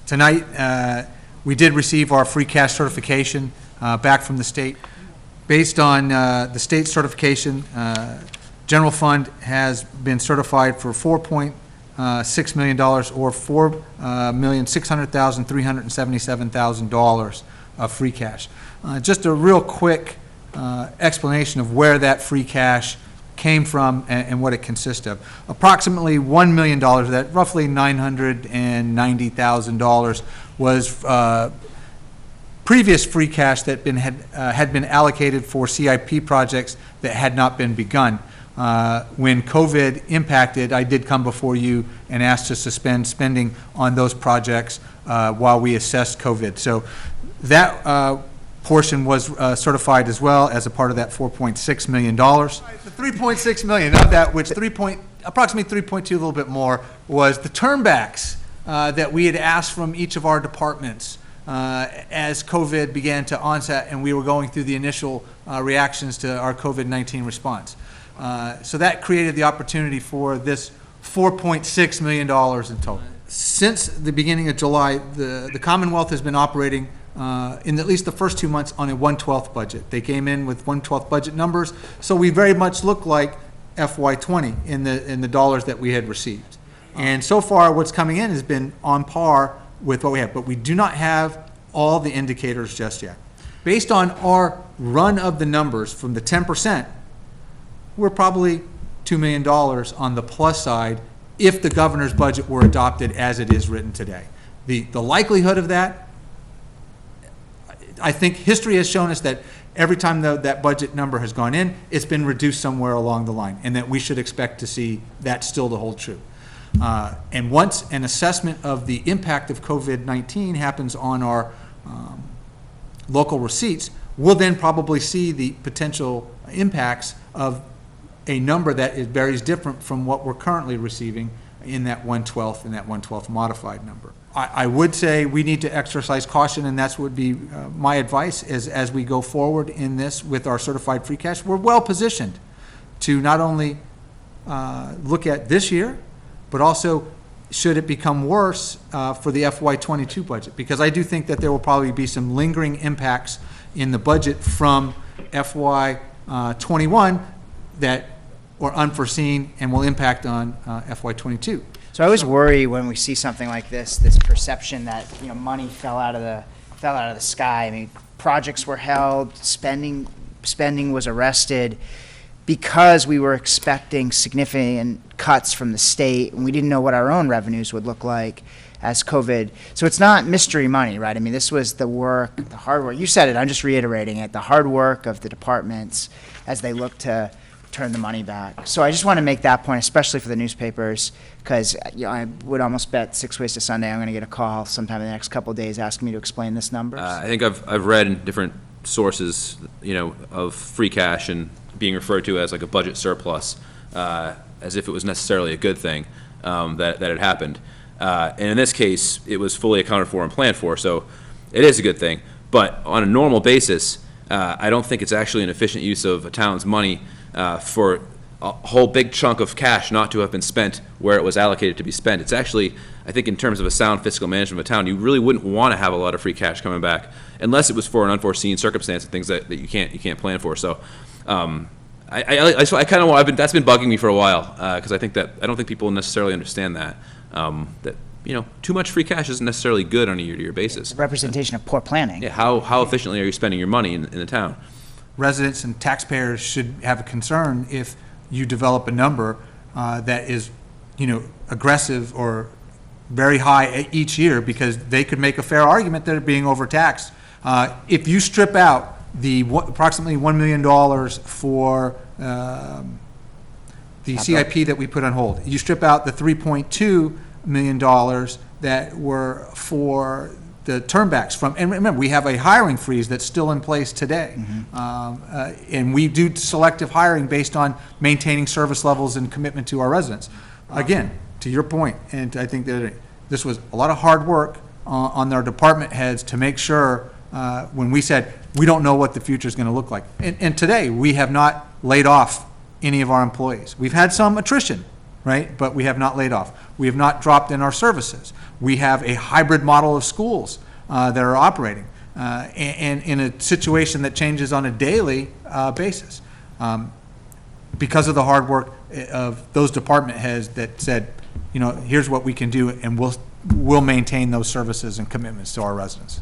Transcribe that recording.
Tonight, we did receive our free cash certification back from the state. Based on the state certification, general fund has been certified for $4.6 million, or $4,600,377,000 of free cash. Just a real quick explanation of where that free cash came from and what it consists of. Approximately $1 million of that, roughly $990,000, was previous free cash that had been allocated for CIP projects that had not been begun. When COVID impacted, I did come before you and asked to suspend spending on those projects while we assessed COVID. So that portion was certified as well as a part of that $4.6 million. The $3.6 million of that, which approximately 3.2, a little bit more, was the turnbacks that we had asked from each of our departments as COVID began to onset and we were going through the initial reactions to our COVID-19 response. So that created the opportunity for this $4.6 million in total. Since the beginning of July, the Commonwealth has been operating in at least the first 2 months on a 1/12 budget. They came in with 1/12 budget numbers, so we very much look like FY20 in the dollars that we had received. And so far, what's coming in has been on par with what we have, but we do not have all the indicators just yet. Based on our run of the numbers from the 10%, we're probably $2 million on the plus side if the governor's budget were adopted as it is written today. The likelihood of that, I think history has shown us that every time that budget number has gone in, it's been reduced somewhere along the line, and that we should expect to see that still to hold true. And once an assessment of the impact of COVID-19 happens on our local receipts, we'll then probably see the potential impacts of a number that is very different from what we're currently receiving in that 1/12 and that 1/12 modified number. I would say we need to exercise caution, and that's would be my advice as we go forward in this with our certified free cash. We're well positioned to not only look at this year, but also should it become worse for the FY22 budget, because I do think that there will probably be some lingering impacts in the budget from FY21 that are unforeseen and will impact on FY22. So I always worry when we see something like this perception that money fell out of the sky. I mean, projects were held, spending was arrested because we were expecting significant cuts from the state, and we didn't know what our own revenues would look like as COVID. So it's not mystery money, right? I mean, this was the work, the hard work. You said it, I'm just reiterating it, the hard work of the departments as they look to turn the money back. So I just want to make that point, especially for the newspapers, because I would almost bet 6 ways to Sunday I'm going to get a call sometime in the next couple of days asking me to explain this number. I think I've read in different sources, of free cash and being referred to as like a budget surplus, as if it was necessarily a good thing that it happened. And in this case, it was fully accounted for and planned for, so it is a good thing. But on a normal basis, I don't think it's actually an efficient use of a town's money for a whole big chunk of cash not to have been spent where it was allocated to be spent. It's actually, I think in terms of a sound fiscal management of a town, you really wouldn't want to have a lot of free cash coming back unless it was for an unforeseen circumstance and things that you can't plan for. So I kind of want, that's been bugging me for a while, because I don't think people necessarily understand that too much free cash isn't necessarily good on a year-to-year basis. It's a representation of poor planning. Yeah, how efficiently are you spending your money in the town? Residents and taxpayers should have a concern if you develop a number that is, aggressive or very high each year, because they could make a fair argument that they're being overtaxed. If you strip out the approximately $1 million for the CIP that we put on hold, you strip out the $3.2 million that were for the turnbacks from, and remember, we have a hiring freeze that's still in place today. Mm-hmm. And we do selective hiring based on maintaining service levels and commitment to our residents. Again, to your point, and I think that this was a lot of hard work on their department heads to make sure when we said, we don't know what the future is going to look like. And today, we have not laid off any of our employees. We've had some attrition, right? But we have not laid off. We have not dropped in our services. We have a hybrid model of schools that are operating, and in a situation that changes on a daily basis. Because of the hard work of those department heads that said, here's what we can do, and we'll maintain those services and commitments to our residents.